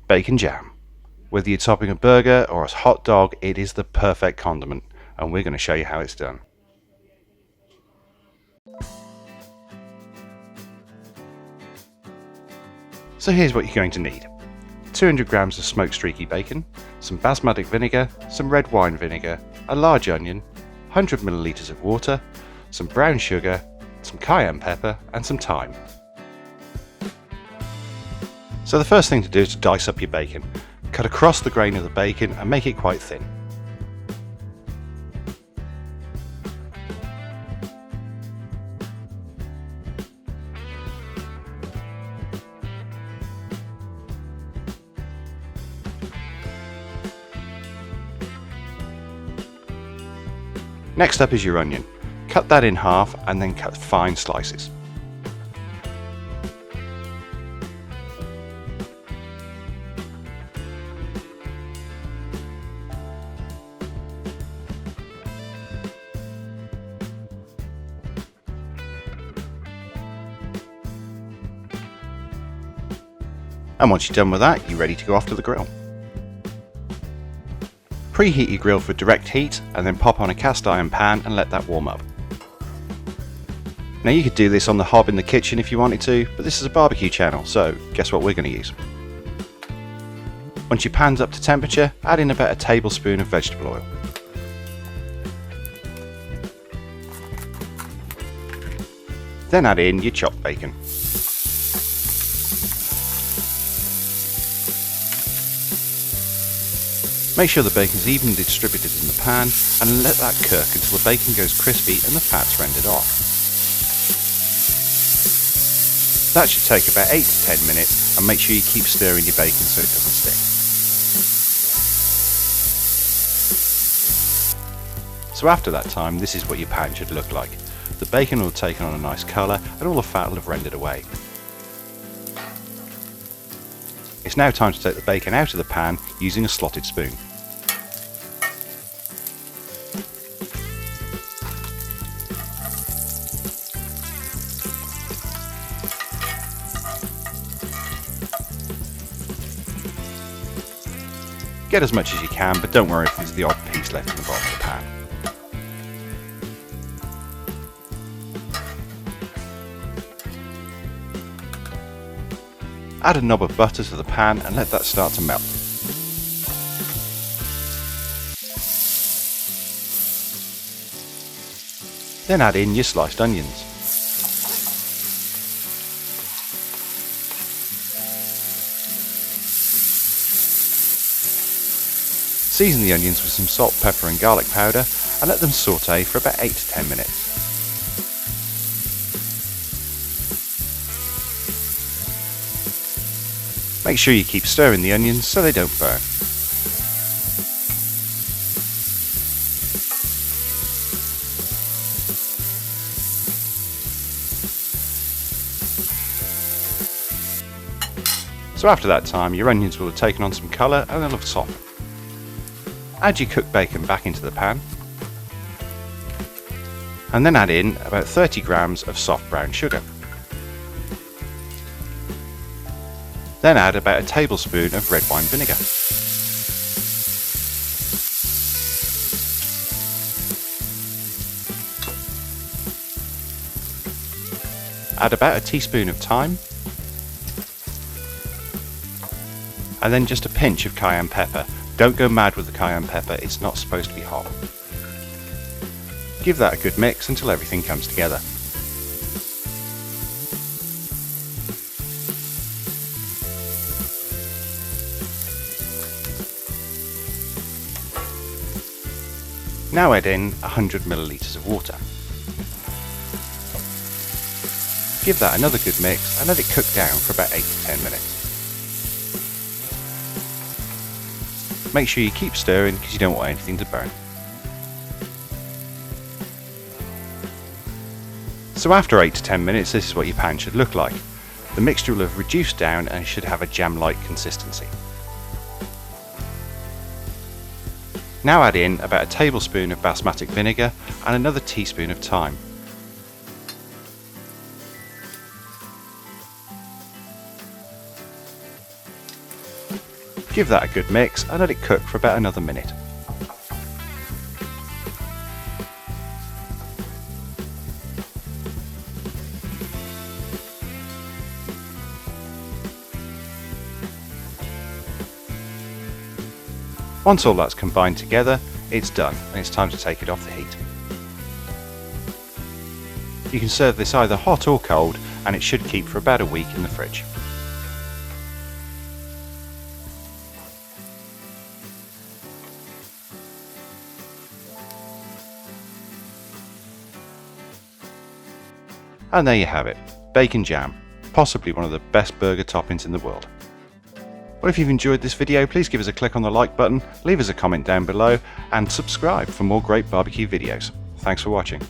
Bacon jam. Whether you're topping a burger or a hot dog, it is the perfect condiment, and we're going to show you how it's done. So here's what you're going to need. 200 grams of smoked streaky bacon, some basmati vinegar, some red wine vinegar, a large onion, 100 milliliters of water, some brown sugar, some cayenne pepper and some thyme. So the first thing to do is to dice up your bacon. Cut across the grain of the bacon and make it quite thin. Next up is your onion. Cut that in half and then cut fine slices. And once you're done with that, you're ready to go off to the grill. Preheat your grill for direct heat and then pop on a cast iron pan and let that warm up. Now you could do this on the hob in the kitchen if you wanted to, but this is a barbecue channel, so guess what we're going to use. Once your pan's up to temperature, add in about a tablespoon of vegetable oil. Then add in your chopped bacon. Make sure the bacon is evenly distributed in the pan and let that cook until the bacon goes crispy and the fat's rendered off. That should take about 8 to 10 minutes, and make sure you keep stirring your bacon so it doesn't stick. So after that time, this is what your pan should look like. The bacon will have taken on a nice colour and all the fat will have rendered away. It's now time to take the bacon out of the pan using a slotted spoon. Get as much as you can, but don't worry if there's the odd piece left in the bottom of the pan. Add a knob of butter to the pan and let that start to melt. Then add in your sliced onions. Season the onions with some salt, pepper and garlic powder and let them saute for about 8 to 10 minutes. Make sure you keep stirring the onions so they don't burn. So after that time, your onions will have taken on some colour and they'll have softened. Add your cooked bacon back into the pan and then add in about 30 grams of soft brown sugar. Then add about a tablespoon of red wine vinegar. Add about a teaspoon of thyme and then just a pinch of cayenne pepper. Don't go mad with the cayenne pepper, it's not supposed to be hot. Give that a good mix until everything comes together. Now add in 100 milliliters of water. Give that another good mix and let it cook down for about 8 to 10 minutes. Make sure you keep stirring because you don't want anything to burn. So after 8 to 10 minutes, this is what your pan should look like. The mixture will have reduced down and should have a jam-like consistency. Now add in about a tablespoon of basmati vinegar and another teaspoon of thyme. Give that a good mix and let it cook for about another minute. Once all that's combined together, it's done and it's time to take it off the heat. You can serve this either hot or cold, and it should keep for about a week in the fridge. And there you have it, bacon jam, possibly one of the best burger toppings in the world. Well, if you've enjoyed this video, please give us a click on the like button, leave us a comment down below, and subscribe for more great barbecue videos. Thanks for watching.